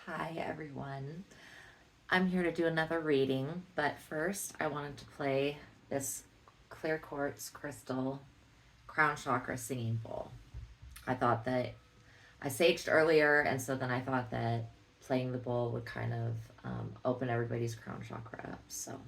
Hi everyone. I'm here to do another reading, but first I wanted to play this clear quartz crystal crown chakra singing bowl. I thought that I saged earlier, and so then I thought that playing the bowl would kind of open everybody's crown chakra up. So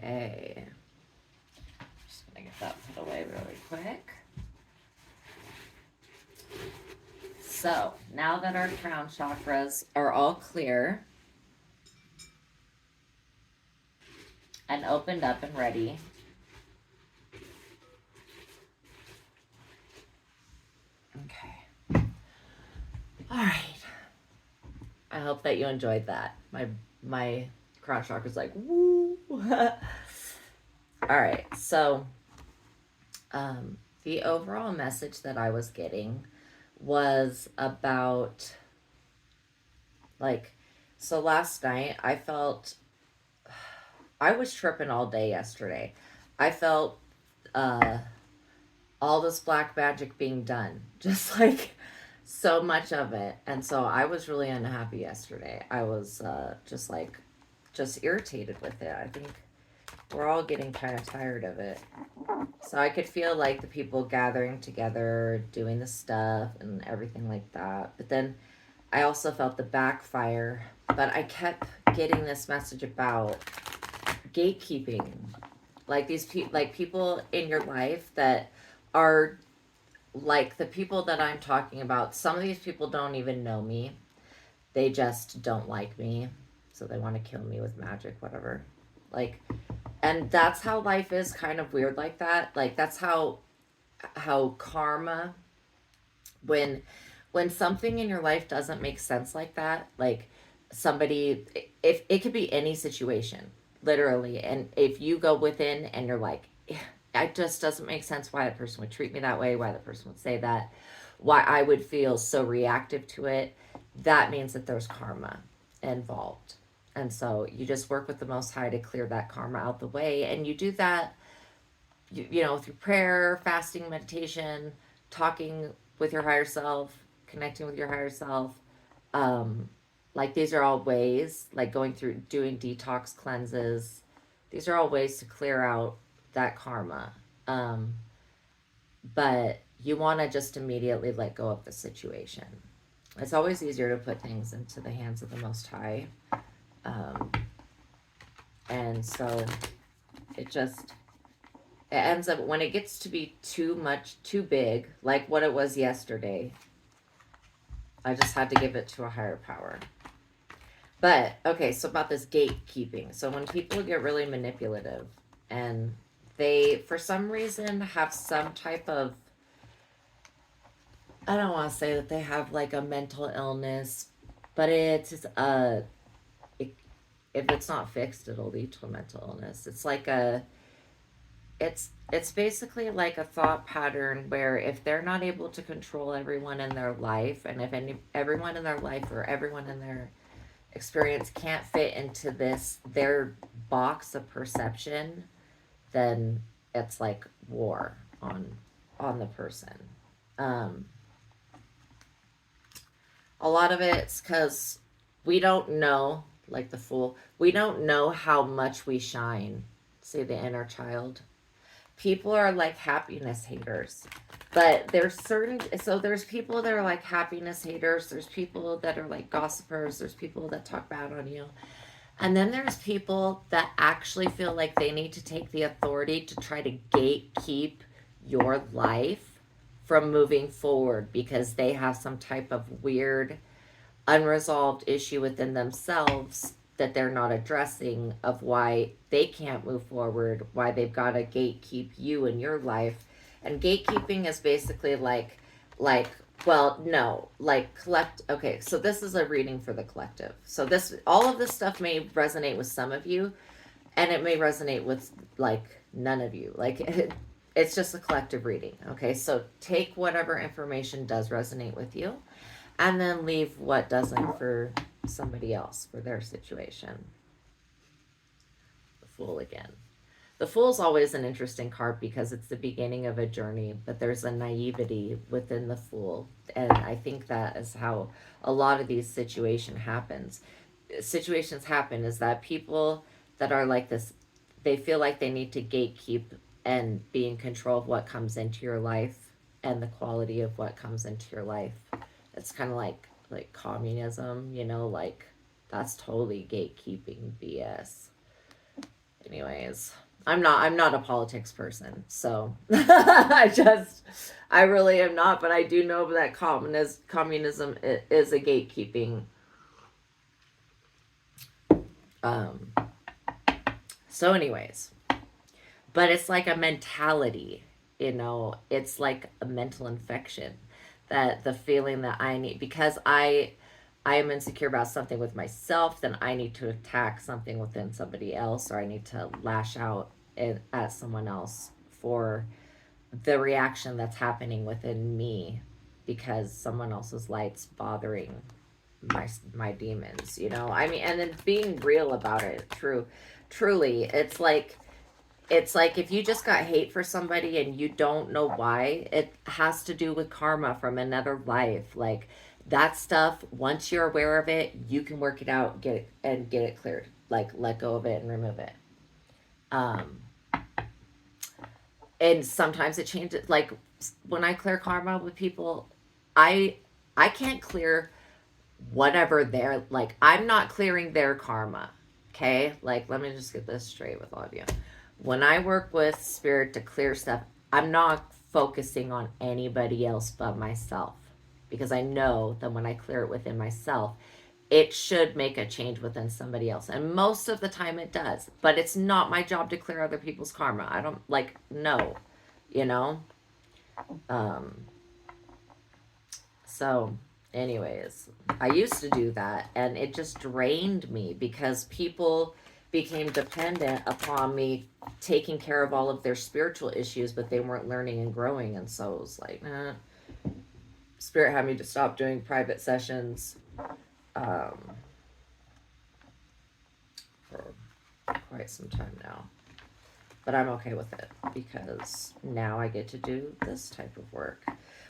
okay, just gonna get that put away really quick. So now that our crown chakras are all clear and opened up and ready, okay. All right. I hope that you enjoyed that. My crown chakra's like woo. All right. So, the overall message that I was getting was about like, so last night I was tripping all day yesterday. I felt uh all this black magic being done, just like so much of it. And so I was really unhappy yesterday. I was just irritated with it. I think we're all getting kind of tired of it. So I could feel like the people gathering together, doing the stuff and everything like that. But then I also felt the backfire. But I kept getting this message about gatekeeping, like like people in your life that are like the people that I'm talking about. Some of these people don't even know me. They just don't like me. So they want to kill me with magic, whatever. Like, and that's how life is, kind of weird like that. Like that's how karma, when when something in your life doesn't make sense like that, like somebody, if it could be any situation, literally, and if you go within and you're like, it just doesn't make sense why that person would treat me that way, why the person would say that, why I would feel so reactive to it, that means that there's karma involved. And so you just work with the Most High to clear that karma out the way. And you do that, through prayer, fasting, meditation, talking with your higher self, connecting with your higher self. Um, like these are all ways, like going through doing detox cleanses. These are all ways to clear out that karma. Um, but you want to just immediately let go of the situation. It's always easier to put things into the hands of the Most High. Um, and so it just, it ends up, when it gets to be too much, too big, like what it was yesterday, I just had to give it to a higher power. But okay, so about this gatekeeping. So when people get really manipulative and they, for some reason, have some type of, I don't want to say that they have like a mental illness, but it, if it's not fixed, it'll lead to a mental illness. It's basically like a thought pattern where if they're not able to control everyone in their life, and if everyone in their life or everyone in their experience can't fit into their box of perception, then it's like war on the person. Um, A lot of it's because we don't know, like the Fool, we don't know how much we shine. See the inner child. People are like happiness haters. But there's certain, so there's people that are like happiness haters. There's people that are like gossipers. There's people that talk bad on you. And then there's people that actually feel like they need to take the authority to try to gatekeep your life from moving forward because they have some type of weird unresolved issue within themselves that they're not addressing of why they can't move forward, why they've got to gatekeep you in your life. And gatekeeping is basically like well, no, like collect. Okay, so this is a reading for the collective. So this, all of this stuff may resonate with some of you, and it may resonate with like none of you. Like it's just a collective reading. Okay, so take whatever information does resonate with you, and then leave what doesn't for somebody else for their situation. The Fool again. The Fool's always an interesting card because it's the beginning of a journey, but there's a naivety within the Fool. And I think that is how a lot of these situations happen is that people that are like this, they feel like they need to gatekeep and be in control of what comes into your life and the quality of what comes into your life. It's kind of like communism, you know, like that's totally gatekeeping BS. Anyways, I'm not a politics person, so I really am not, but I do know that communism is a gatekeeping. Um, so anyways, but it's like a mentality, you know, it's like a mental infection that the feeling that I need because I am insecure about something with myself, then I need to attack something within somebody else, or I need to lash out at someone else for the reaction that's happening within me because someone else's light's bothering my demons, you know. I mean, and then being real about it, truly, it's like if you just got hate for somebody and you don't know why, it has to do with karma from another life. Like that stuff, once you're aware of it, you can work it out, get it cleared. Like let go of it and remove it. Um, and sometimes it changes. Like when I clear karma with people, I I can't clear whatever they're like. I'm not clearing their karma. Okay, like let me just get this straight with all of you. When I work with spirit to clear stuff, I'm not focusing on anybody else but myself because I know that when I clear it within myself, it should make a change within somebody else. And most of the time it does, but it's not my job to clear other people's karma. I don't like, no, you know? Um, so, anyways, I used to do that and it just drained me because people became dependent upon me taking care of all of their spiritual issues, but they weren't learning and growing. And so it was like, Spirit had me to stop doing private sessions um, for quite some time now. But I'm okay with it because now I get to do this type of work.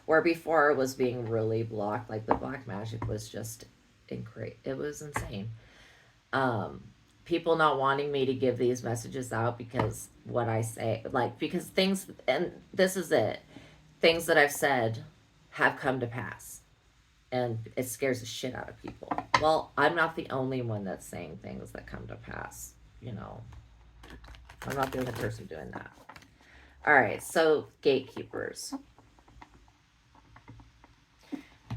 Where before it was being really blocked, like the black magic was just it was insane. Um, People not wanting me to give these messages out because what I say, like, because things, and this is it, things that I've said have come to pass. And it scares the shit out of people. Well, I'm not the only one that's saying things that come to pass, you know. I'm not the only person doing that. All right, so gatekeepers.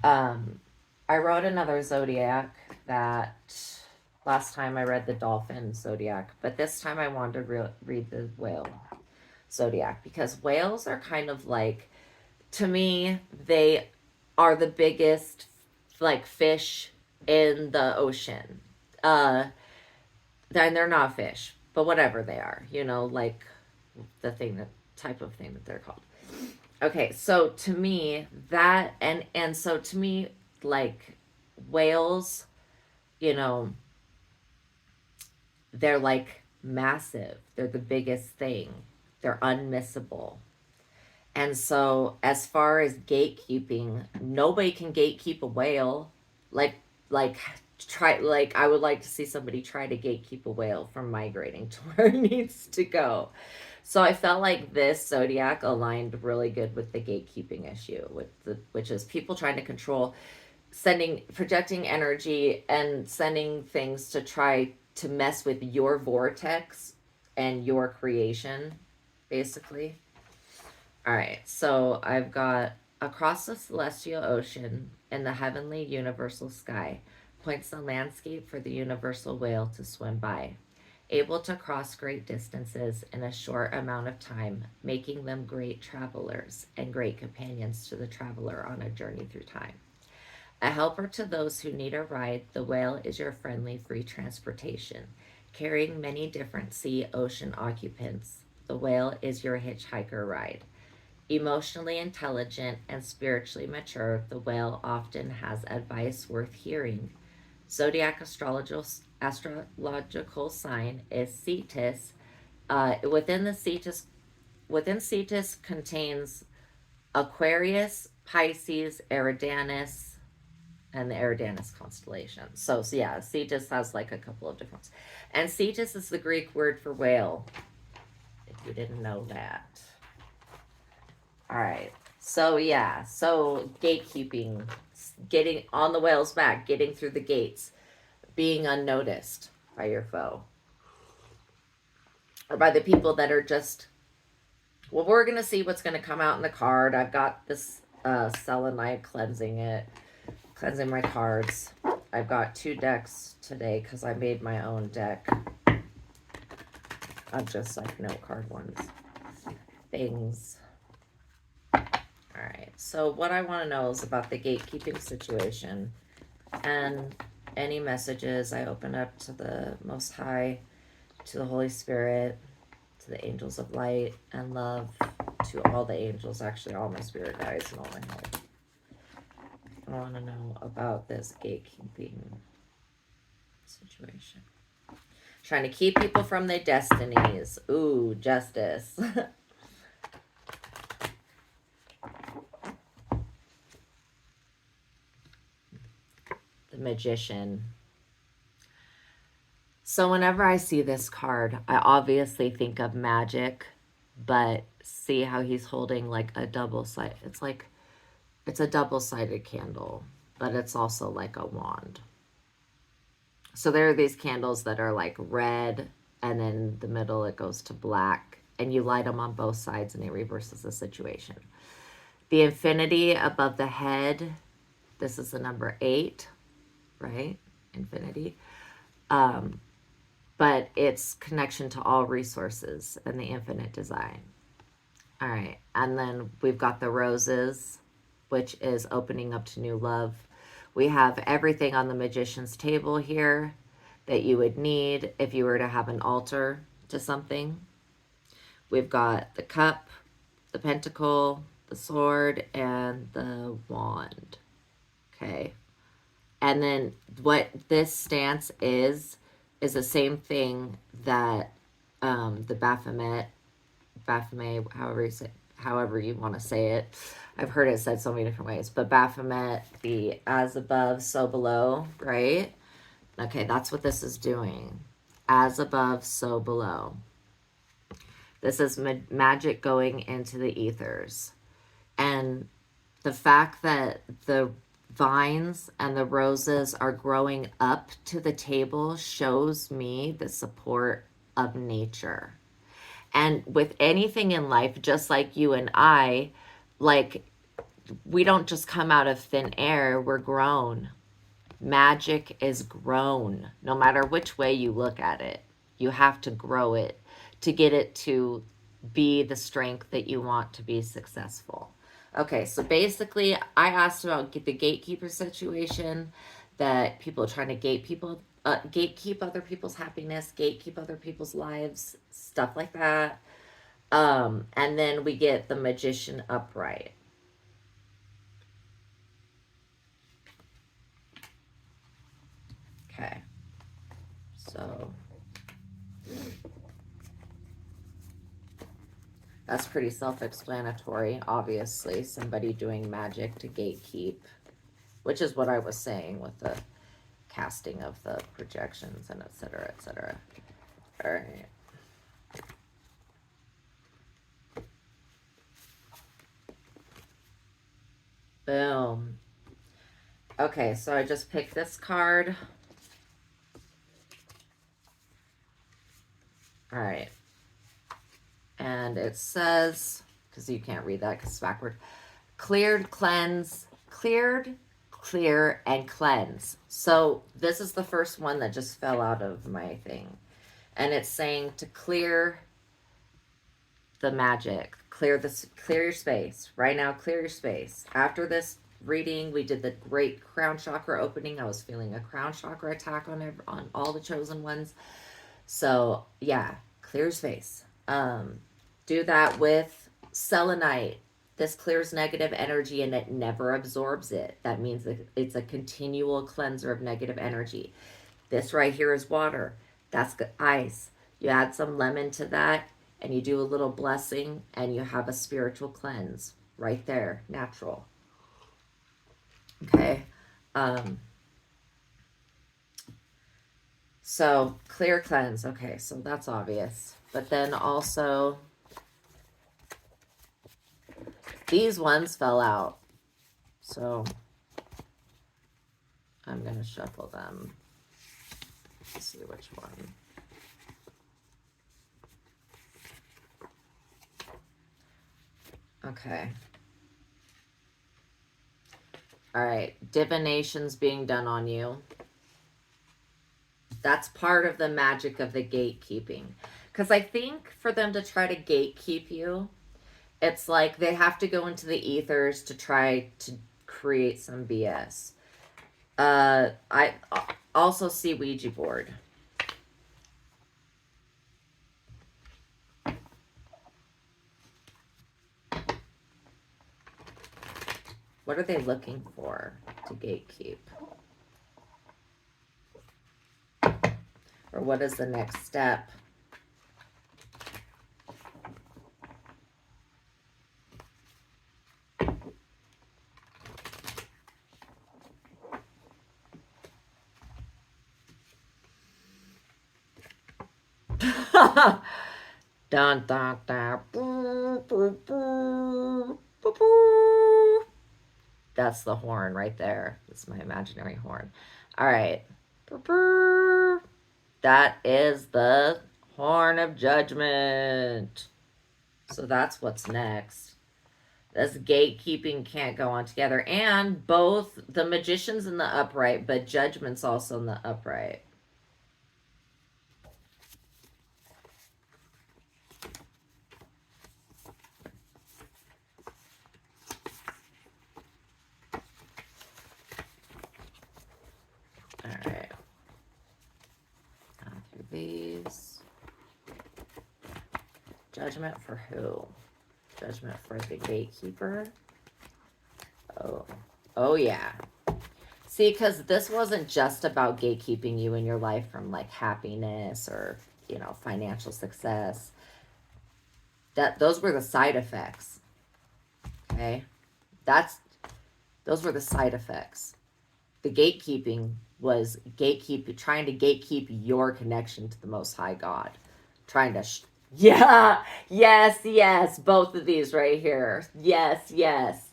I wrote another zodiac that last time I read the dolphin zodiac, but this time I wanted to read the whale zodiac because whales are kind of like, to me, they are the biggest like fish in the ocean. And they're not fish, but whatever they are, you know, like the thing that type of thing that they're called. Okay, so to me that and so to me like whales, you know, they're like massive. They're the biggest thing. They're unmissable. And so as far as gatekeeping, nobody can gatekeep a whale. like like try like I would like to see somebody try to gatekeep a whale from migrating to where it needs to go. So I felt like this zodiac aligned really good with the gatekeeping issue, which is people trying to control, sending projecting energy and sending things to try to mess with your vortex and your creation, basically. All right, so I've got across the celestial ocean in the heavenly universal sky points the landscape for the universal whale to swim by, able to cross great distances in a short amount of time, making them great travelers and great companions to the traveler on a journey through time. A helper to those who need a ride, the whale is your friendly free transportation, carrying many different sea ocean occupants. The whale is your hitchhiker ride. Emotionally intelligent and spiritually mature, the whale often has advice worth hearing. Zodiac astrological sign is Cetus. Within Cetus contains Aquarius, Pisces, Eridanus, and the Eridanus constellation. So yeah, Cetus has like a couple of different ones. And Cetus is the Greek word for whale, if you didn't know that. All right. So yeah, so gatekeeping, getting on the whale's back, getting through the gates, being unnoticed by your foe. Or by the people that are just, well, we're going to see what's going to come out in the card. I've got this selenite cleansing my cards. I've got 2 decks today because I made my own deck of just like note card ones. Things. Alright, so what I want to know is about the gatekeeping situation and any messages I open up to the Most High, to the Holy Spirit, to the angels of light and love, to all the angels, actually all my spirit guides and all my help. I want to know about this gatekeeping situation. Trying to keep people from their destinies. Ooh, justice. The Magician. So whenever I see this card, I obviously think of magic, but see how he's holding like a double-sided, it's a double-sided candle, but it's also like a wand. So there are these candles that are like red, and then the middle it goes to black, and you light them on both sides and it reverses the situation. The infinity above the head, this is the number 8, right? Infinity. But it's connection to all resources and the infinite design. All right, and then we've got the roses, which is opening up to new love. We have everything on the magician's table here that you would need if you were to have an altar to something. We've got the cup, the pentacle, the sword, and the wand. Okay. And then what this stance is the same thing that the Baphomet, however you want to say it. I've heard it said so many different ways, but Baphomet, the as above, so below, right? Okay, that's what this is doing. As above, so below. This is magic going into the ethers. And the fact that the vines and the roses are growing up to the table shows me the support of nature. And with anything in life, just like you and I, like, we don't just come out of thin air, we're grown. Magic is grown, no matter which way you look at it. You have to grow it to get it to be the strength that you want to be successful. Okay, so basically, I asked about the gatekeeper situation, that people are trying to gatekeep other people's happiness, gatekeep other people's lives, stuff like that. And then we get the magician upright. Okay, so that's pretty self-explanatory. Obviously, somebody doing magic to gatekeep. which is what I was saying with the casting of the projections and et cetera, et cetera. All right. Boom. Okay, so I just picked this card. All right. And it says, because you can't read that because it's backward, cleared, cleanse, cleared, clear, and cleanse. So this is the first one that just fell out of my thing. And it's saying to clear the magic, clear your space. Right now, clear your space. After this reading, we did the great crown chakra opening. I was feeling a crown chakra attack on all the chosen ones. So yeah, clear your space. Do that with selenite. This clears negative energy and it never absorbs it. That means that it's a continual cleanser of negative energy. This right here is water. That's ice. You add some lemon to that and you do a little blessing and you have a spiritual cleanse right there, natural. Okay. So clear, cleanse. Okay, so that's obvious. But then also these ones fell out. So I'm going to shuffle them. Let's see which one. Okay. All right. Divination's being done on you. That's part of the magic of the gatekeeping. Because I think for them to try to gatekeep you, it's like they have to go into the ethers to try to create some BS. I also see Ouija board. What are they looking for to gatekeep? Or what is the next step? Dun, dun, dun. Boo, boo, boo, boo, boo. That's the horn right there. That's my imaginary horn. All right. Boo, boo. That is the horn of judgment. So that's what's next. This gatekeeping can't go on together. And both the magician's in the upright, but judgment's also in the upright. All right. Down through these. Judgment for who? Judgment for the gatekeeper. Oh yeah. See, because this wasn't just about gatekeeping you in your life from like happiness or, you know, financial success. Those were the side effects. Okay? Those were the side effects. The gatekeeping was trying to gatekeep your connection to the Most High God. Trying to yeah, yes, both of these right here. Yes,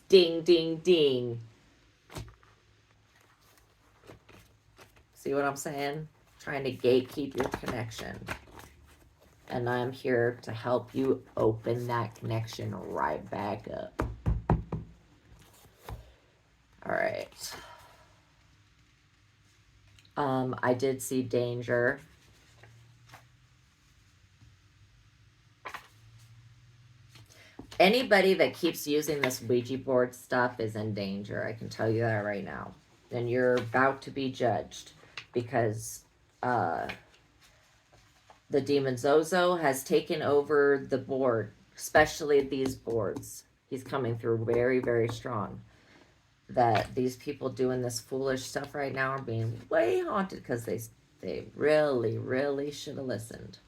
ding, ding, ding. See what I'm saying? Trying to gatekeep your connection. And I'm here to help you open that connection right back up. All right. I did see danger. Anybody that keeps using this Ouija board stuff is in danger. I can tell you that right now. And you're about to be judged because the demon Zozo has taken over the board, especially these boards. He's coming through very, very strong. That these people doing this foolish stuff right now are being way haunted because they really, really should have listened.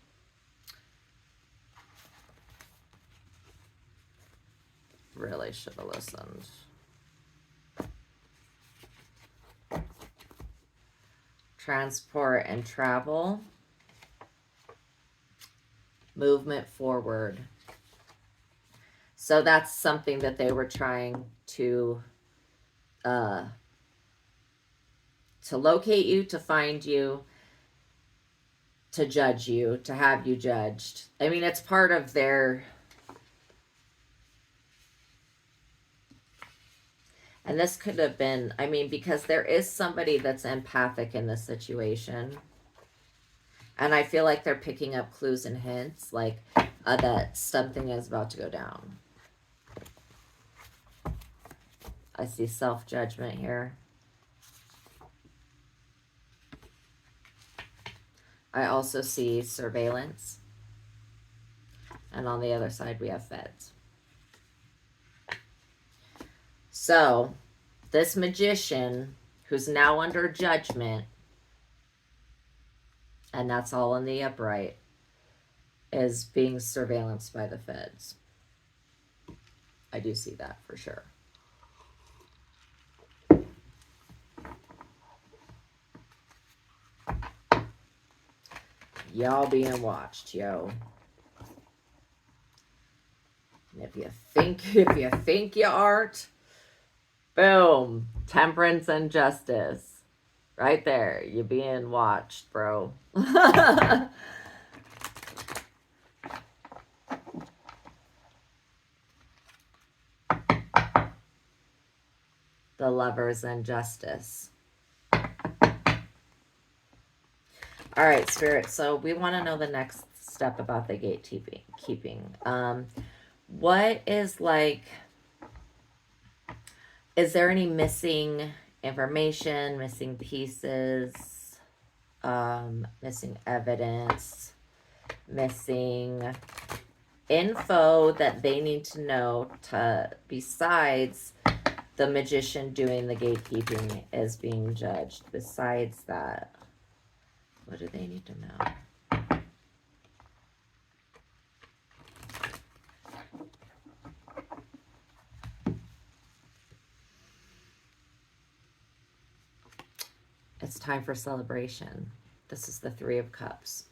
Really should have listened. transport and travel, movement forward. So that's something that they were trying to locate you, to find you, to judge you, to have you judged. I mean, it's part of their... And this could have been, I mean, because there is somebody that's empathic in this situation. And I feel like they're picking up clues and hints, like that something is about to go down. I see self-judgment here. I also see surveillance. And on the other side, we have feds. So, this magician, who's now under judgment, and that's all in the upright, is being surveillanced by the feds. I do see that for sure. Y'all being watched, yo. And if you think you aren't, boom, temperance and justice. Right there, you're being watched, bro. The Lovers and Justice. All right, Spirit, so we want to know the next step about the gatekeeping. What is like... Is there any missing information, missing pieces, missing evidence, missing info that they need to know besides the magician doing the gatekeeping is being judged? Besides that, what do they need to know? It's time for celebration. This is the Three of Cups.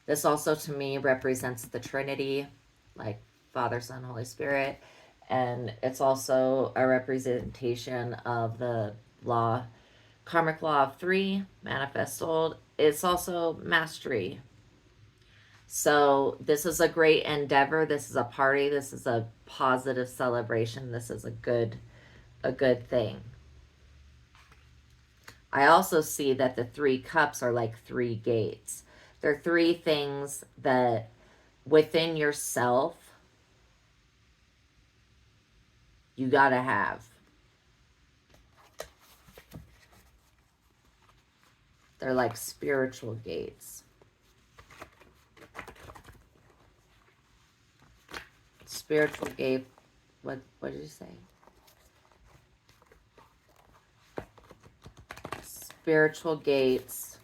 This also, to me, represents the Trinity, like Father, Son, Holy Spirit. And it's also a representation of the law, karmic law of three, manifest soul. It's also mastery. So this is a great endeavor. This is a party. This is a positive celebration. This is a good thing. I also see that the three cups are like three gates. They're three things that within yourself you gotta have. They're like spiritual gates. Spiritual gate. What did you say? Spiritual gates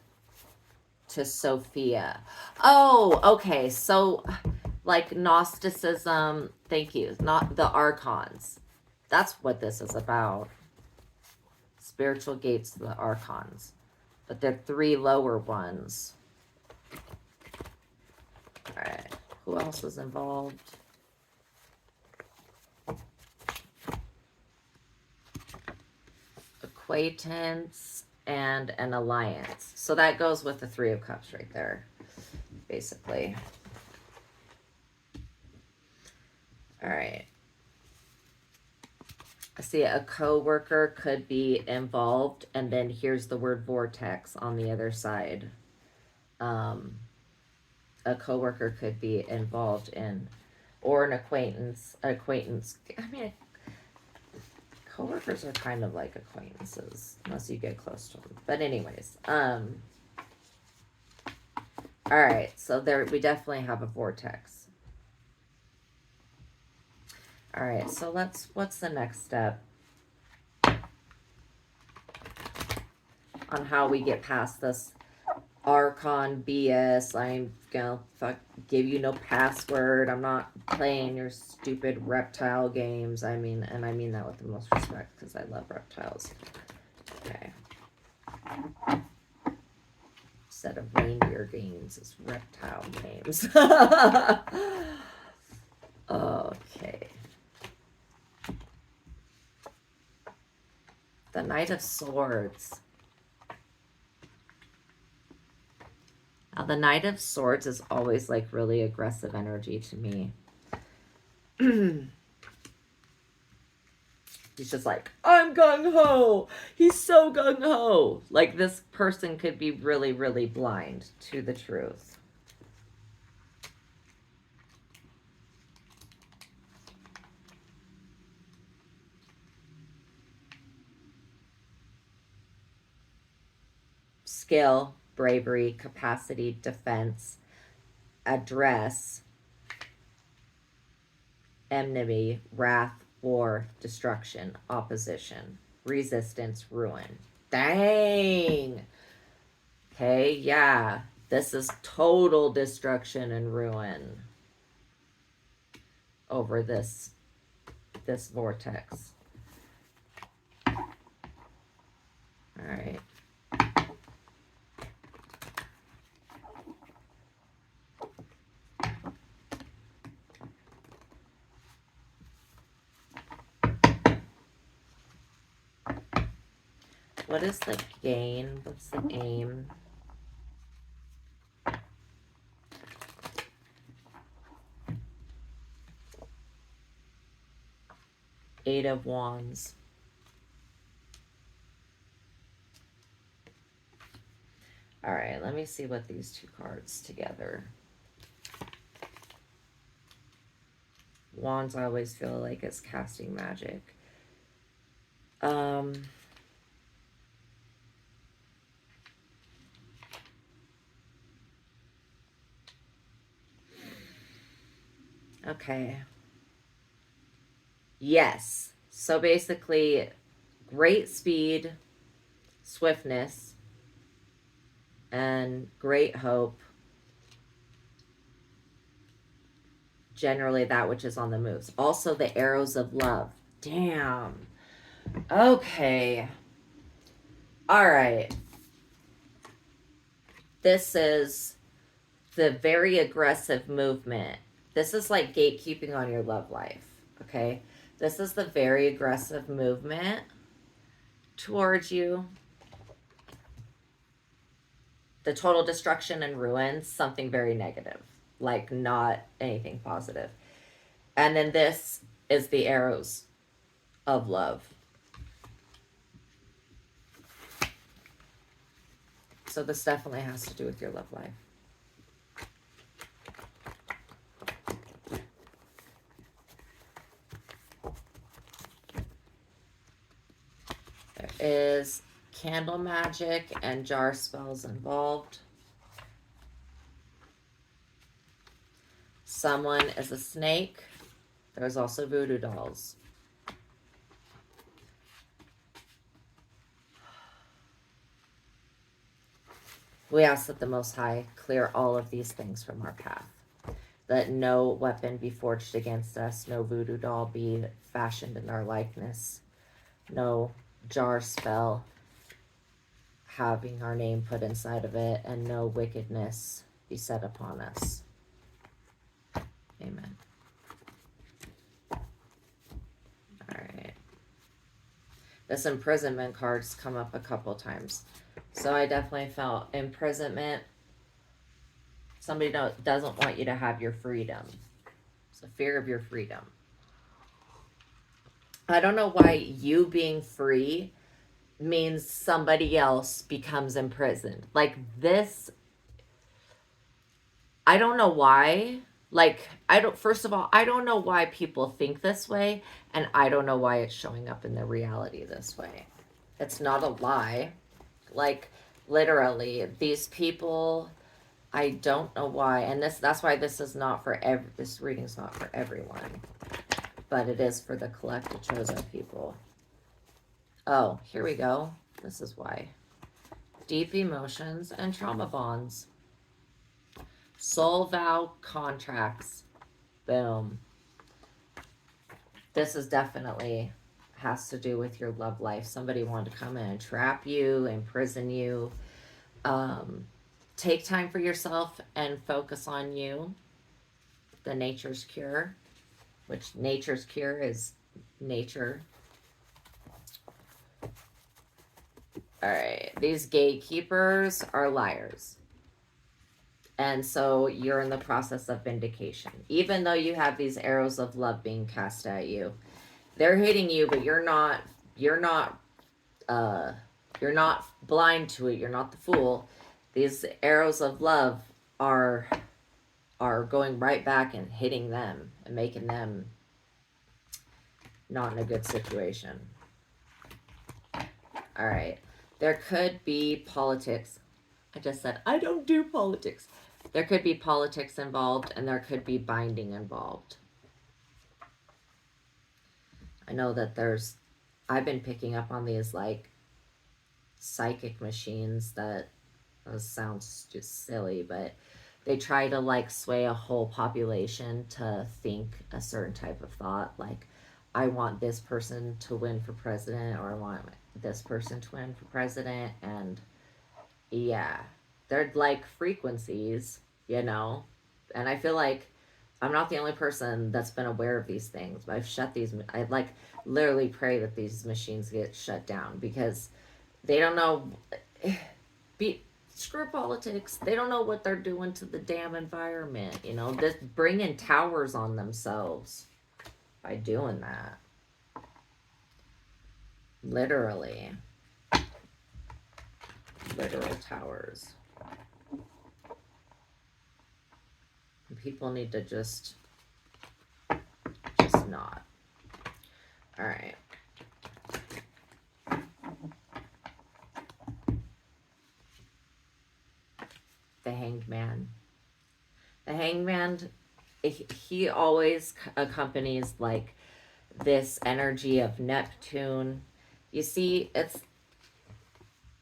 to Sophia. Oh, okay. So, like Gnosticism. Thank you. Not the Archons. That's what this is about. Spiritual gates to the Archons. But they're three lower ones. All right. Who else is involved? Acquaintance and an alliance. So that goes with the Three of Cups right there, basically. All right. I see a co-worker could be involved, and then here's the word vortex on the other side. A co-worker could be involved in, or an acquaintance. I mean, co-workers are kind of like acquaintances, unless you get close to them. But anyways, all right, so there we definitely have a vortex. All right, so what's the next step on how we get past this Archon BS? I'm gonna give you no password. I'm not playing your stupid reptile games. I mean, and I mean that with the most respect because I love reptiles. Okay. instead of reindeer games. It's reptile games. Okay. The Knight of Swords. Now, the Knight of Swords is always like really aggressive energy to me. He's just like, I'm gung-ho. He's so gung-ho. Like, this person could be really, really blind to the truth. Skill, bravery, capacity, defense, address, enmity, wrath, war, destruction, opposition, resistance, ruin. Dang. Okay, yeah. This is total destruction and ruin over this vortex. All right. What is the gain? What's the aim? Eight of Wands. All right, let me see what these two cards together. Wands, I always feel like it's casting magic. Okay. Yes. So basically, great speed, swiftness, and great hope. Generally, that which is on the moves. Also, the arrows of love. Damn. Okay. All right. This is the very aggressive movement. This is like gatekeeping on your love life. Okay. This is the very aggressive movement towards you. The total destruction and ruin, something very negative, like not anything positive. And then this is the arrows of love. So this definitely has to do with your love life. There is candle magic and jar spells involved. Someone is a snake. There's also voodoo dolls. We ask that the Most High clear all of these things from our path. That no weapon be forged against us, no voodoo doll be fashioned in our likeness, no jar spell having our name put inside of it, and no wickedness be set upon us. Amen. All right. This imprisonment card's come up a couple times. So I definitely felt imprisonment. Somebody doesn't want you to have your freedom. So fear of your freedom. I don't know why you being free means somebody else becomes imprisoned. Like this, I don't know why. Like, first of all, I don't know why people think this way, and I don't know why it's showing up in the reality this way. It's not a lie. Like, literally, these people, I don't know why, and that's why this is not for this reading's not for everyone, but it is for the collected chosen people. Oh, here we go. This is why. Deep emotions and trauma bonds. Soul vow contracts. Boom. This is definitely has to do with your love life. Somebody wanted to come in and trap you, imprison you. take time for yourself and focus on you. The nature's cure, which nature's cure is nature. All right, these gatekeepers are liars. And so you're in the process of vindication. Even though you have these arrows of love being cast at you, they're hitting you, but you're not blind to it. You're not the fool. These arrows of love are going right back and hitting them and making them not in a good situation. All right. There could be politics. I just said, I don't do politics. There could be politics involved, and there could be binding involved. I know that I've been picking up on these, like, psychic machines that sounds just silly, but they try to, like, sway a whole population to think a certain type of thought. Like, I want this person to win for president, or I want this person to win for president, and yeah, they're like frequencies, you know? And I feel like I'm not the only person that's been aware of these things, but I like literally pray that these machines get shut down, because they don't know, screw politics. They don't know what they're doing to the damn environment, you know? Just bringing towers on themselves by doing that. Literally. Literal towers. People need to just not. All right. The Hanged Man. The Hanged Man, he always accompanies like this energy of Neptune. You see,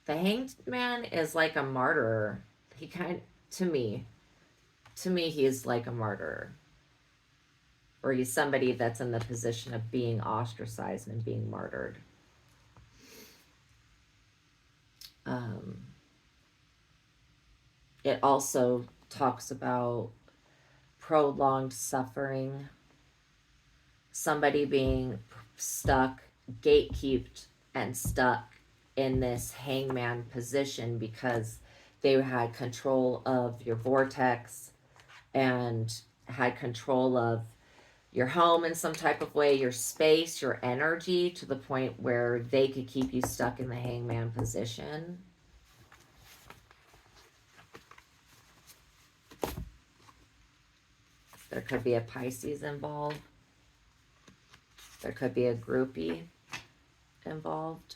the Hanged Man is like a martyr. To me, he is like a martyr. Or he's somebody that's in the position of being ostracized and being martyred. It also talks about prolonged suffering, somebody being stuck, gatekept, and stuck in this hangman position because they had control of your vortex and had control of your home in some type of way, your space, your energy, to the point where they could keep you stuck in the hangman position. There could be a Pisces involved. There could be a groupie involved.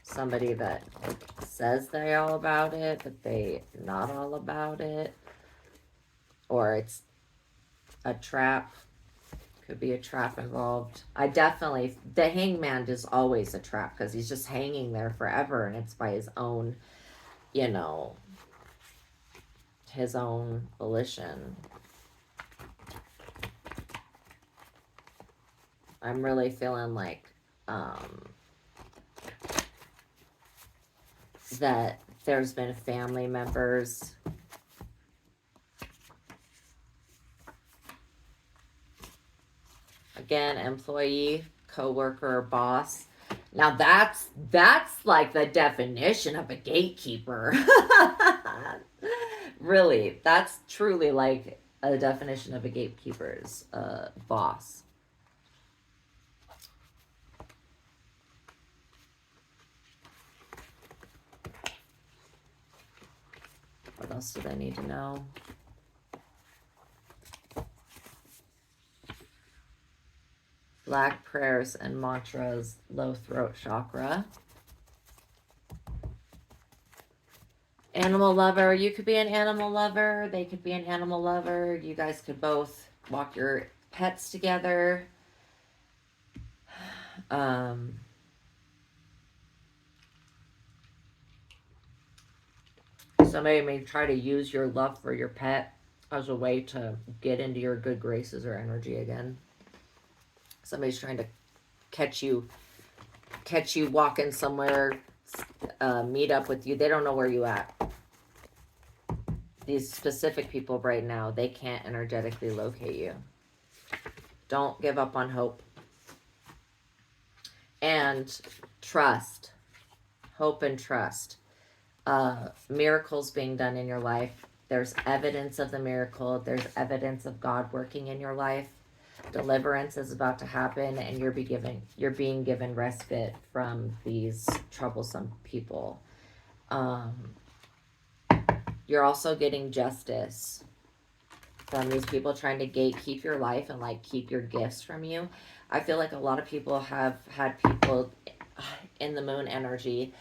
Somebody that says they're all about it, but they're not all about it. Or it's a trap. Could be a trap involved. The hangman is always a trap, because he's just hanging there forever, and it's by his own, his own volition. I'm really feeling like that there's been family members again, employee, coworker, boss. Now that's like the definition of a gatekeeper. Really, that's truly like a definition of a gatekeeper's boss. What else do they need to know? Black prayers and mantras, low throat chakra. Animal lover. You could be an animal lover. They could be an animal lover. You guys could both walk your pets together. Somebody may try to use your love for your pet as a way to get into your good graces or energy again. Somebody's trying to catch you walking somewhere, meet up with you. They don't know where you at. These specific people right now, they can't energetically locate you. Don't give up on hope. And trust. Hope and trust. Miracles being done in your life. There's evidence of the miracle. There's evidence of God working in your life. Deliverance is about to happen, and you're being given respite from these troublesome people. You're also getting justice from these people trying to gatekeep your life and like keep your gifts from you. I feel like a lot of people have had people in the moon energy,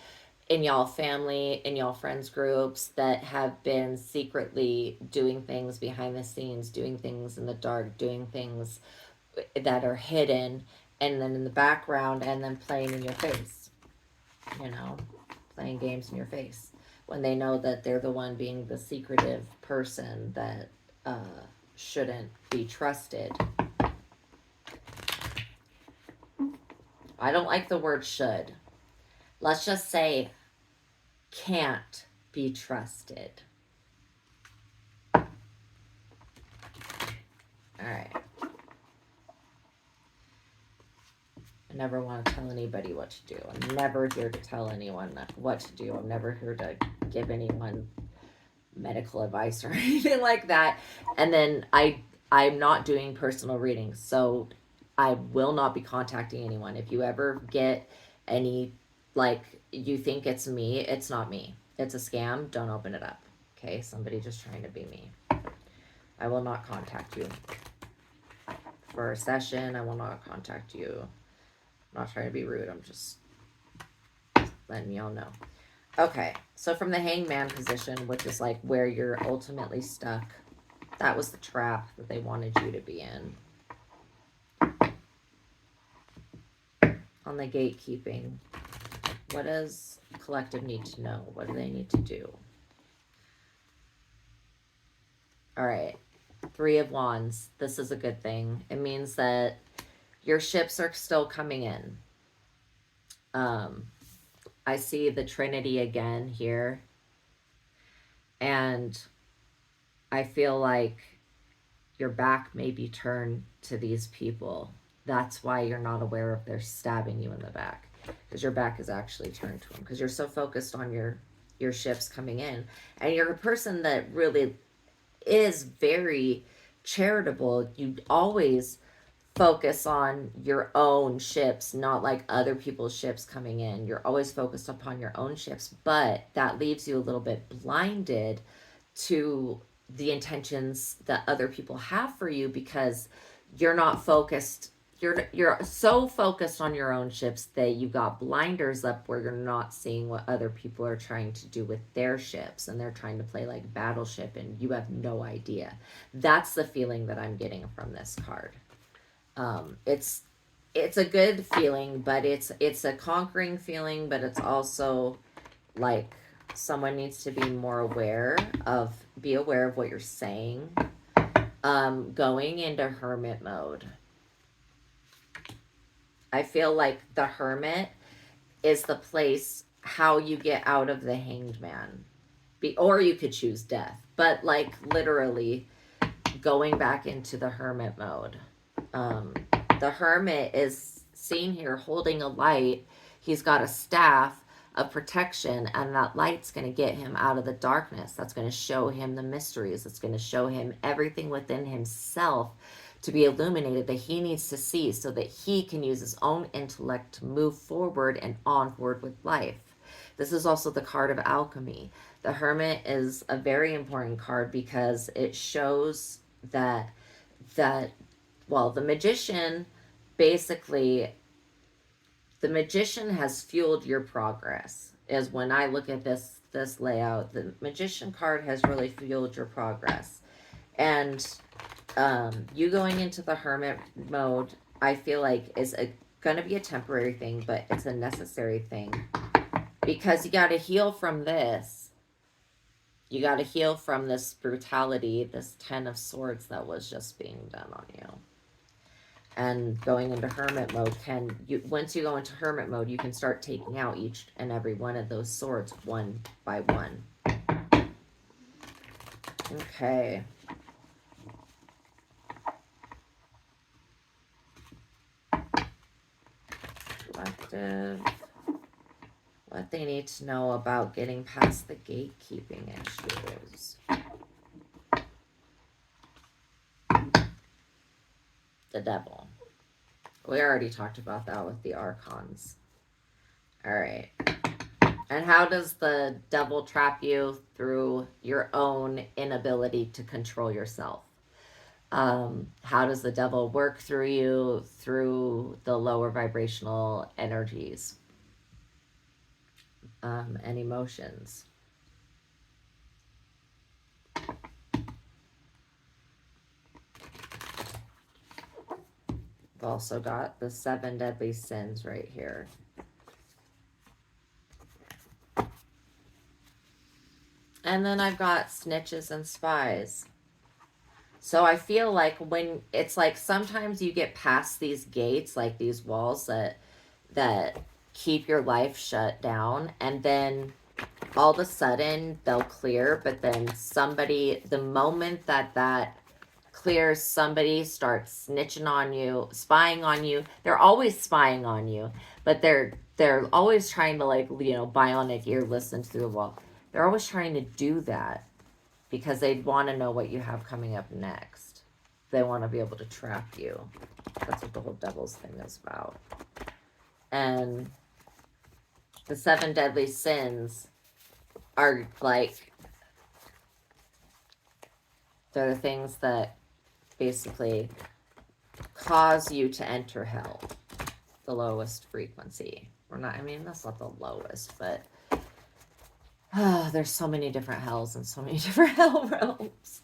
in y'all family, in y'all friends groups, that have been secretly doing things behind the scenes, doing things in the dark, doing things that are hidden, and then in the background, and then playing in your face, you know, playing games in your face when they know that they're the one being the secretive person that shouldn't be trusted. I don't like the word should. Let's just say can't be trusted. All right. I never want to tell anybody what to do. I'm never here to tell anyone what to do. I'm never here to give anyone medical advice or anything like that. And then I'm not doing personal readings, so I will not be contacting anyone. If you ever get any, like, you think it's me, it's not me. It's a scam. Don't open it up. Okay? Somebody just trying to be me. I will not contact you for a session. I will not contact you. I'm not trying to be rude. I'm just letting y'all know. Okay, so from the hangman position, which is like where you're ultimately stuck, that was the trap that they wanted you to be in. On the gatekeeping, what does collective need to know? What do they need to do? All right, 3 of Wands. This is a good thing. It means that your ships are still coming in. I see the Trinity again here. And I feel like your back may be turned to these people. That's why you're not aware if they're stabbing you in the back. Because your back is actually turned to them. Because you're so focused on your ships coming in. And you're a person that really is very charitable. You always focus on your own ships, not like other people's ships coming in. You're always focused upon your own ships, but that leaves you a little bit blinded to the intentions that other people have for you, because you're not focused. You're so focused on your own ships that you got blinders up where you're not seeing what other people are trying to do with their ships, and they're trying to play like battleship and you have no idea. That's the feeling that I'm getting from this card. It's a good feeling, but it's a conquering feeling, but it's also like someone needs to be more be aware of what you're saying. Going into hermit mode. I feel like the hermit is the place how you get out of the hanged man. Or you could choose death, but like literally going back into the hermit mode. The hermit is seen here holding a light. He's got a staff of protection, and that light's going to get him out of the darkness. That's going to show him the mysteries. It's going to show him everything within himself to be illuminated that he needs to see, so that he can use his own intellect to move forward and onward with life. This is also the card of alchemy. The hermit is a very important card because it shows that well, the magician, basically, the magician has fueled your progress. Is when I look at this layout, the magician card has really fueled your progress. And you going into the hermit mode, I feel like is going to be a temporary thing, but it's a necessary thing. Because you got to heal from this. You got to heal from this brutality, this 10 of Swords that was just being done on you. And going into hermit mode once you go into hermit mode, you can start taking out each and every one of those swords one by one. Okay. Collective. What they need to know about getting past the gatekeeping issues. The devil. We already talked about that with the Archons. Alright. And how does the devil trap you? Through your own inability to control yourself. How does the devil work through you? Through the lower vibrational energies and emotions. We've also got the 7 deadly sins right here. And then I've got snitches and spies. So I feel like when it's like sometimes you get past these gates, like these walls that keep your life shut down, and then all of a sudden they'll clear, but then somebody, the moment that clears, somebody starts snitching on you, spying on you. They're always spying on you, but they're always trying to, like, you know, bionic ear listen through the wall. They're always trying to do that because they want to know what you have coming up next. They want to be able to trap you. That's what the whole devil's thing is about. And the 7 deadly sins are like, they're the things that basically cause you to enter hell, the lowest frequency. I mean, that's not the lowest, but there's so many different hells and so many different hell realms.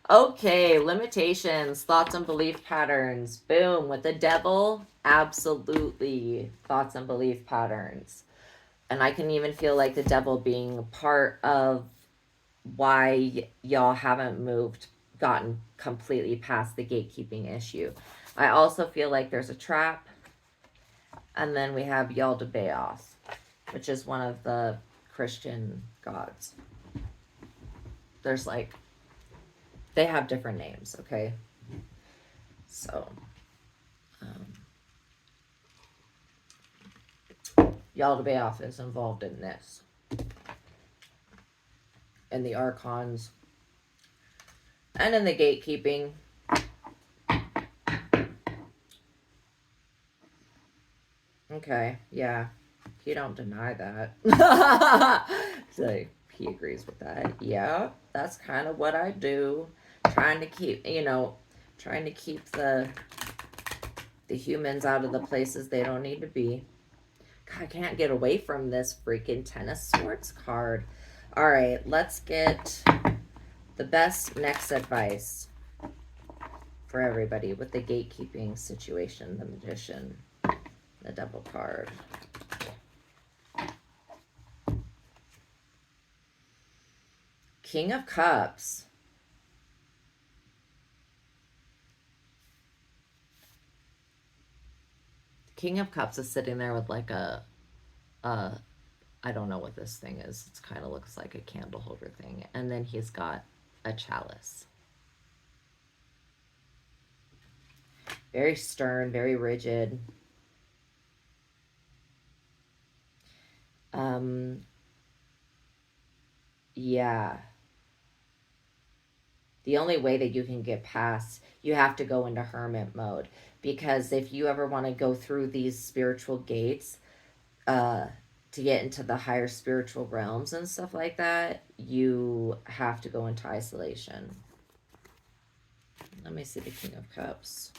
Okay, limitations, thoughts and belief patterns. Boom, with the devil, absolutely thoughts and belief patterns. And I can even feel like the devil being part of why y'all haven't gotten completely past the gatekeeping issue. I also feel like there's a trap. And then we have Yaldabaoth, which is one of the Christian gods. There's like, they have different names, okay? So, Yaldabaoth is involved in this. And the Archons. And in the gatekeeping. Okay, yeah. You don't deny that. So he agrees with that. Yeah, that's kind of what I do. Trying to keep the humans out of the places they don't need to be. God, I can't get away from this freaking Ten of Swords card. All right, let's get the best next advice for everybody with the gatekeeping situation, the Magician, the Devil card. King of Cups. King of Cups is sitting there with like I don't know what this thing is. It kind of looks like a candle holder thing. And then he's got a chalice. Very stern, very rigid. Yeah. The only way that you can get past, you have to go into hermit mode. Because if you ever want to go through these spiritual gates, to get into the higher spiritual realms and stuff like that, you have to go into isolation. Let me see the King of Cups.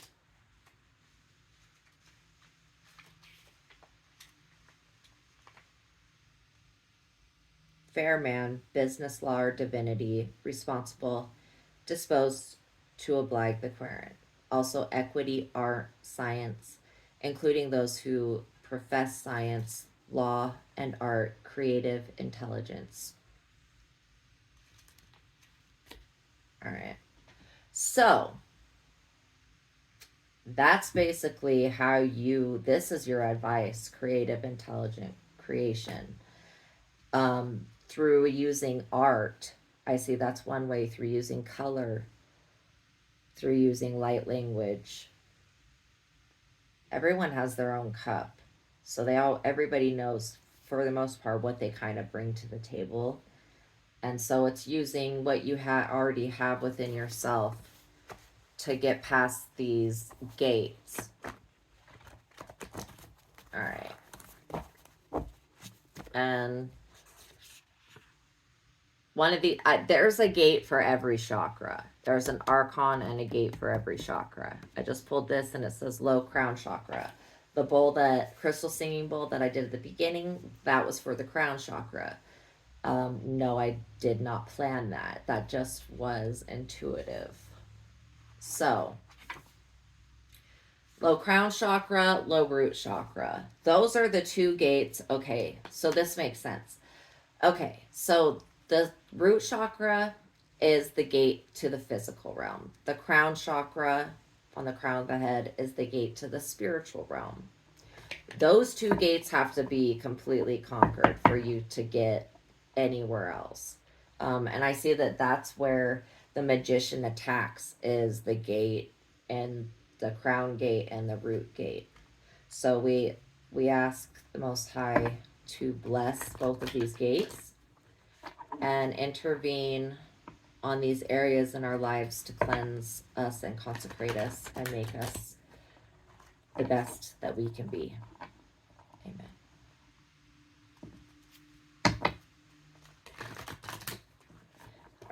Fair man, business law or divinity, responsible, disposed to oblige the querent. Also equity, art, science, including those who profess science, law, and art, creative intelligence. All right. So, That's basically how this is your advice, creative, intelligent creation. Through using art, I see that's one way, through using color, through using light language. Everyone has their own cup. So everybody knows for the most part what they kind of bring to the table. And so it's using what you already have within yourself to get past these gates. All right. And there's a gate for every chakra. There's an archon and a gate for every chakra. I just pulled this and it says low crown chakra. The crystal singing bowl that I did at the beginning, that was for the crown chakra. No, I did not plan that. That just was intuitive. So, low crown chakra, low root chakra. Those are the two gates. Okay, so this makes sense. Okay, so the root chakra is the gate to the physical realm. The crown chakra on the crown of the head is the gate to the spiritual realm. Those two gates have to be completely conquered for you to get anywhere else. And I see that that's where the magician attacks, is the gate, and the crown gate and the root gate. So we ask the Most High to bless both of these gates and intervene on these areas in our lives to cleanse us and consecrate us and make us the best that we can be. Amen.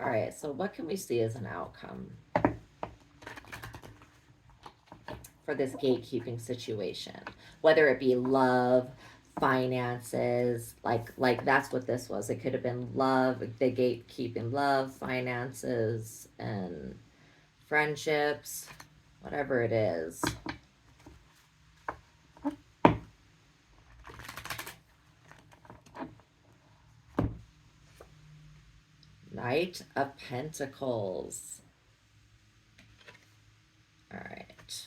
All right, so what can we see as an outcome for this gatekeeping situation? Whether it be love, finances, like that's what this was. It could have been love, the gatekeeping love, finances, and friendships, whatever it is. Knight of Pentacles. All right.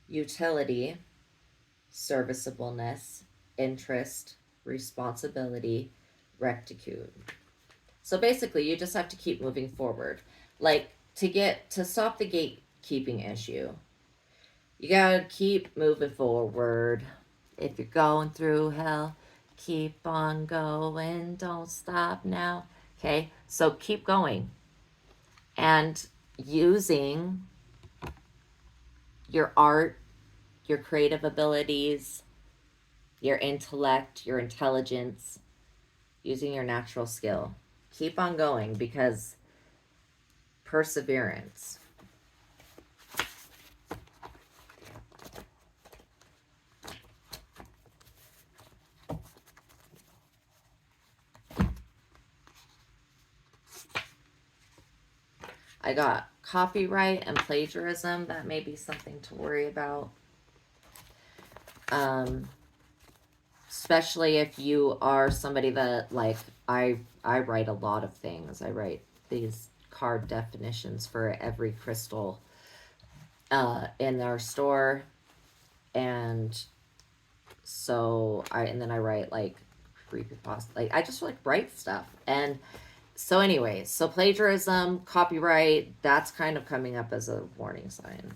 Utility, serviceableness, interest, responsibility, rectitude. So basically, you just have to keep moving forward. Like, to stop the gatekeeping issue, you gotta keep moving forward. If you're going through hell, keep on going. Don't stop now. Okay, so keep going. And using your art, your creative abilities, your intellect, your intelligence, using your natural skill. Keep on going, because perseverance. I got copyright and plagiarism. That may be something to worry about. Especially if you are somebody that, like, I write a lot of things. I write these card definitions for every crystal in our store, and so then I write like creepypasta. Like, I just like write stuff. And so anyway, so plagiarism, copyright, that's kind of coming up as a warning sign.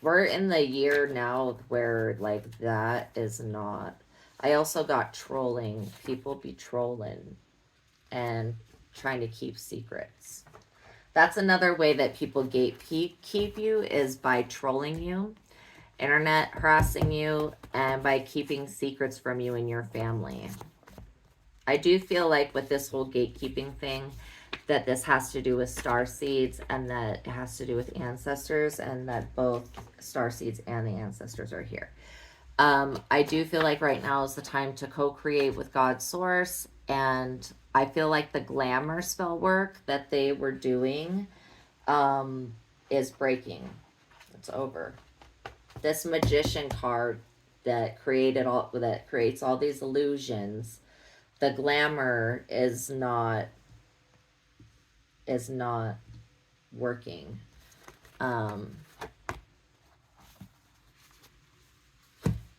We're in the year now where, like, that is not. I also got trolling. People be trolling and trying to keep secrets. That's another way that people gatekeep you, is by trolling you, internet harassing you, and by keeping secrets from you and your family. I do feel like with this whole gatekeeping thing, that this has to do with star seeds, and that it has to do with ancestors, and that both star seeds and the ancestors are here. I do feel like right now is the time to co-create with God's source and I feel like the glamour spell work that they were doing is breaking. It's over. This magician card that creates all these illusions, the glamour is not working.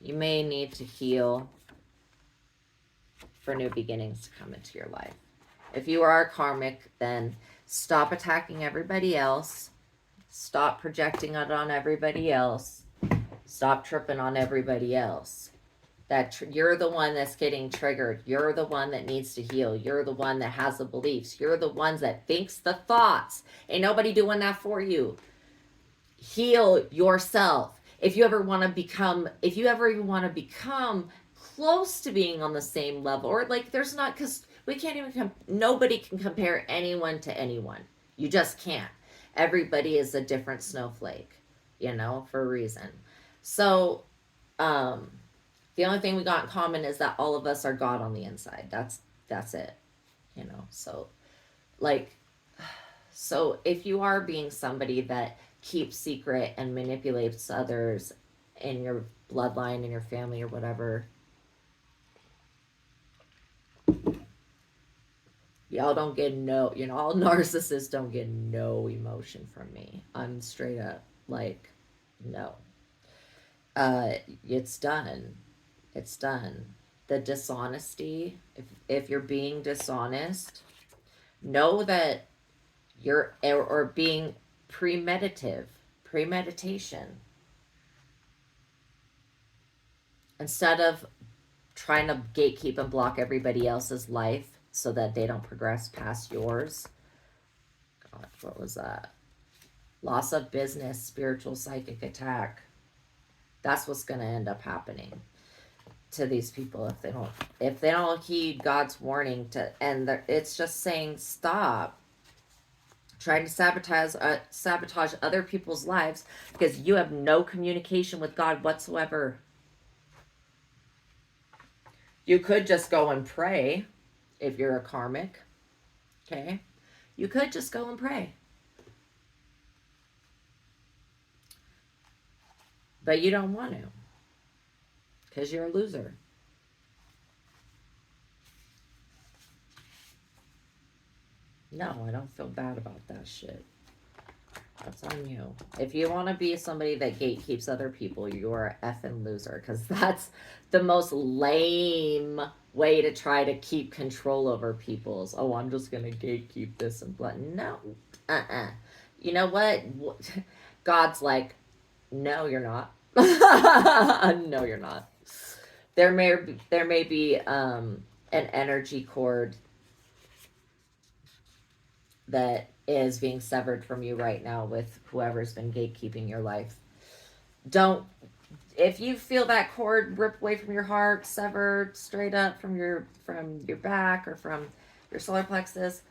You may need to heal for new beginnings to come into your life. If you are karmic, then stop attacking everybody else. Stop projecting it on everybody else. Stop tripping on everybody else. You're the one that's getting triggered. You're the one that needs to heal. You're the one that has the beliefs. You're the ones that thinks the thoughts. Ain't nobody doing that for you. Heal yourself. If you ever even want to become close to being on the same level, or like there's not, because we can't even, nobody can compare anyone to anyone. You just can't. Everybody is a different snowflake, for a reason. So, the only thing we got in common is that all of us are God on the inside. That's it, so so if you are being somebody that keeps secret and manipulates others in your bloodline, in your family or whatever, y'all don't get all narcissists don't get no emotion from me. I'm straight up no. It's done. It's done. The dishonesty, if you're being dishonest, know that you're, or being premeditation. Instead of trying to gatekeep and block everybody else's life so that they don't progress past yours. God, what was that? Loss of business, spiritual psychic attack. That's what's going to end up happening to these people if they don't heed God's warning it's just saying stop trying to sabotage other people's lives because you have no communication with God whatsoever. You could just go and pray if you're a karmic. Okay? You could just go and pray. But you don't want to. Because you're a loser. No, I don't feel bad about that shit. That's on you. If you want to be somebody that gatekeeps other people, you're an effing loser. Because that's the most lame way to try to keep control over people's. Oh, I'm just going to gatekeep this and blah. No. You know what? God's like, no, you're not. No, you're not. There may be an energy cord that is being severed from you right now with whoever's been gatekeeping your life. If you feel that cord ripped away from your heart, severed straight up from your back or from your solar plexus,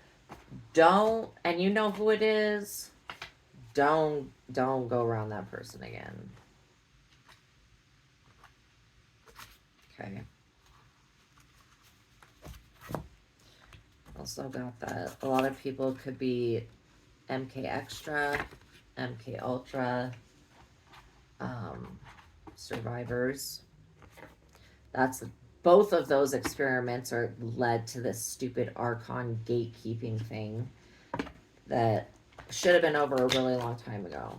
and you know who it is, don't go around that person again. Okay. Also got that a lot of people could be MKUltra, MKUltra, survivors. Both of those experiments are led to this stupid Archon gatekeeping thing that should have been over a really long time ago.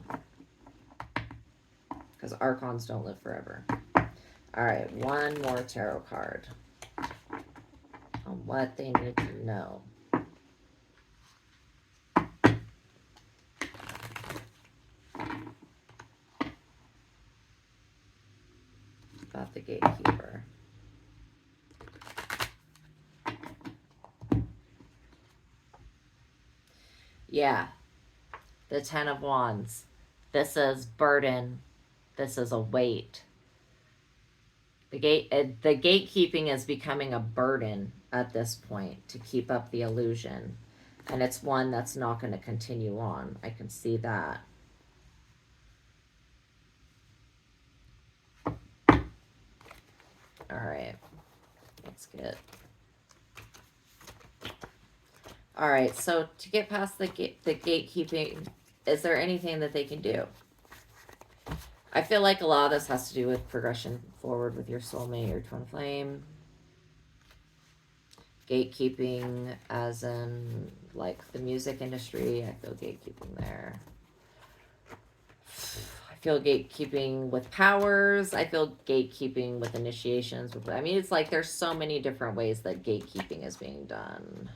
Because Archons don't live forever. Alright, one more tarot card on what they need to know. About the gatekeeper. Yeah. The Ten of Wands. This is burden. This is a weight. The gatekeeping is becoming a burden at this point to keep up the illusion. And it's one that's not going to continue on. I can see that. All right. Let's get All right, so to get past the gatekeeping, is there anything that they can do? I feel like a lot of this has to do with progression forward with your soulmate, your twin flame. Gatekeeping, as in like the music industry, I feel gatekeeping there. I feel gatekeeping with powers. I feel gatekeeping with initiations. I mean, it's like there's so many different ways that gatekeeping is being done.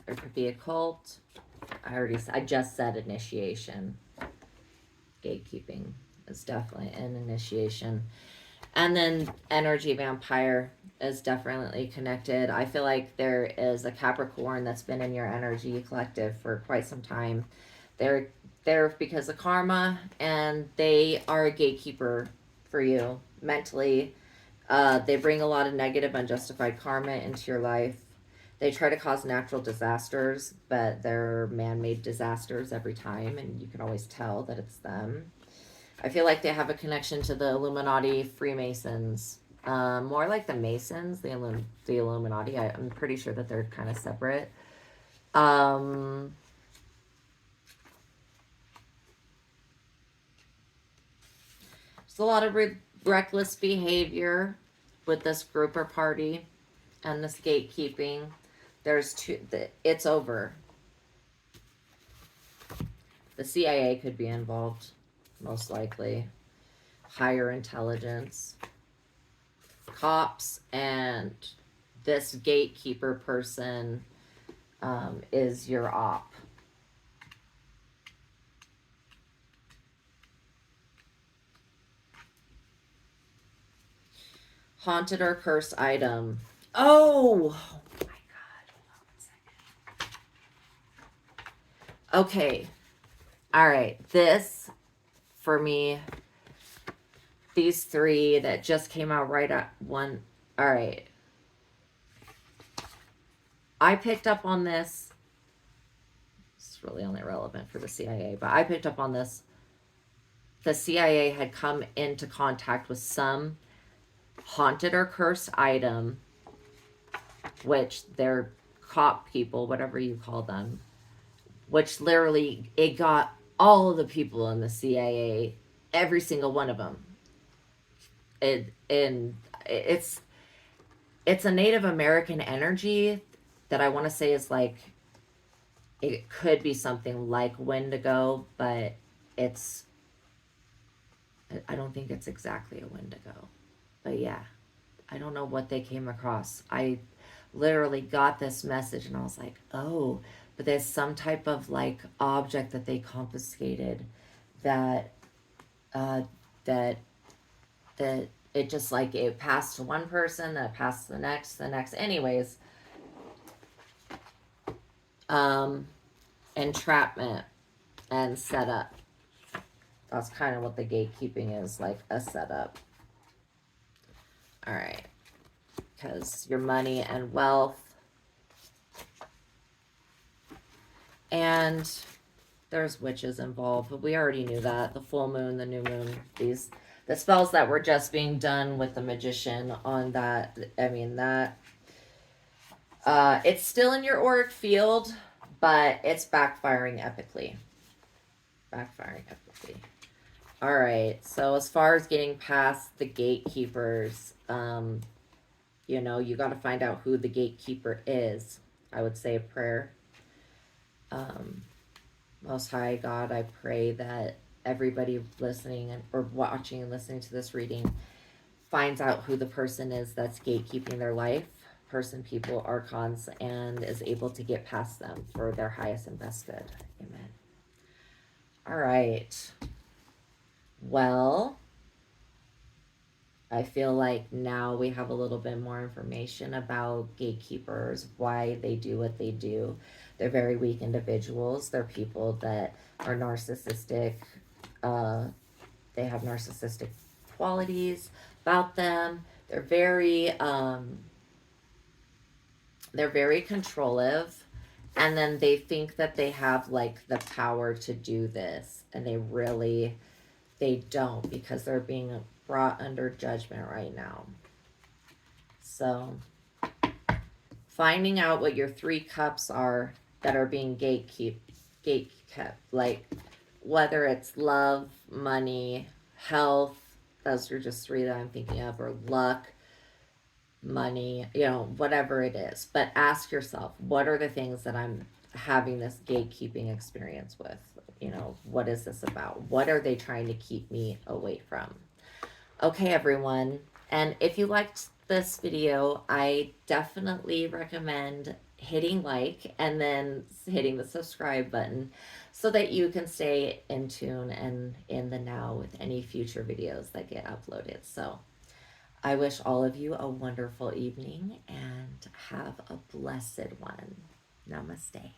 There could be a cult. I just said initiation. Gatekeeping is definitely an initiation. And then energy vampire is definitely connected. I feel like there is a Capricorn that's been in your energy collective for quite some time. They're there because of karma, and they are a gatekeeper for you mentally. They bring a lot of negative, unjustified karma into your life. They try to cause natural disasters, but they're man-made disasters every time, and you can always tell that it's them. I feel like they have a connection to the Illuminati, Freemasons, more like the Masons, the Illuminati. I'm pretty sure that they're kind of separate. There's a lot of reckless behavior with this group or party and this gatekeeping. It's over. The CIA could be involved, most likely. Higher intelligence. Cops, and this gatekeeper person is your op. Haunted or cursed item. Oh my God. Hold on 1 second. Okay. All right. This, for me, these three that just came out right at one. All right. I picked up on this. It's really only relevant for the CIA, but I picked up on this. The CIA had come into contact with some haunted or cursed item, which they're cop people, whatever you call them, which literally it got all of the people in the CIA, every single one of them. It's a Native American energy that I want to say is like, it could be something like Wendigo, but I don't think it's exactly a Wendigo. But yeah, I don't know what they came across. I literally got this message and I was like, oh, but there's some type of like object that they confiscated that that it just like it passed to one person, that passed to the next, anyways. Entrapment and setup. That's kind of what the gatekeeping is, like a setup. All right, because your money and wealth, and there's witches involved, but we already knew that. The full moon, the new moon, the spells that were just being done with the magician on that. I mean that it's still in your auric field, but it's backfiring epically. All right, so as far as getting past the gatekeepers, you got to find out who the gatekeeper is. I would say a prayer. Most High God, I pray that everybody listening or watching and listening to this reading finds out who the person is that's gatekeeping their life, person, people, archons, and is able to get past them for their highest and best good. Amen. All right. Well, I feel like now we have a little bit more information about gatekeepers, why they do what they do. They're very weak individuals. They're people that are narcissistic. They have narcissistic qualities about them. They're very controlling, And then they think that they have like the power to do this, and they don't, because they're being brought under judgment right now. So finding out what your 3 cups are that are being gatekept, like whether it's love, money, health, those are just 3 that I'm thinking of, or luck, money, whatever it is. But ask yourself, what are the things that I'm having this gatekeeping experience with? What is this about? What are they trying to keep me away from? Okay, everyone. And if you liked this video, I definitely recommend hitting like and then hitting the subscribe button so that you can stay in tune and in the now with any future videos that get uploaded. So I wish all of you a wonderful evening and have a blessed one. Namaste.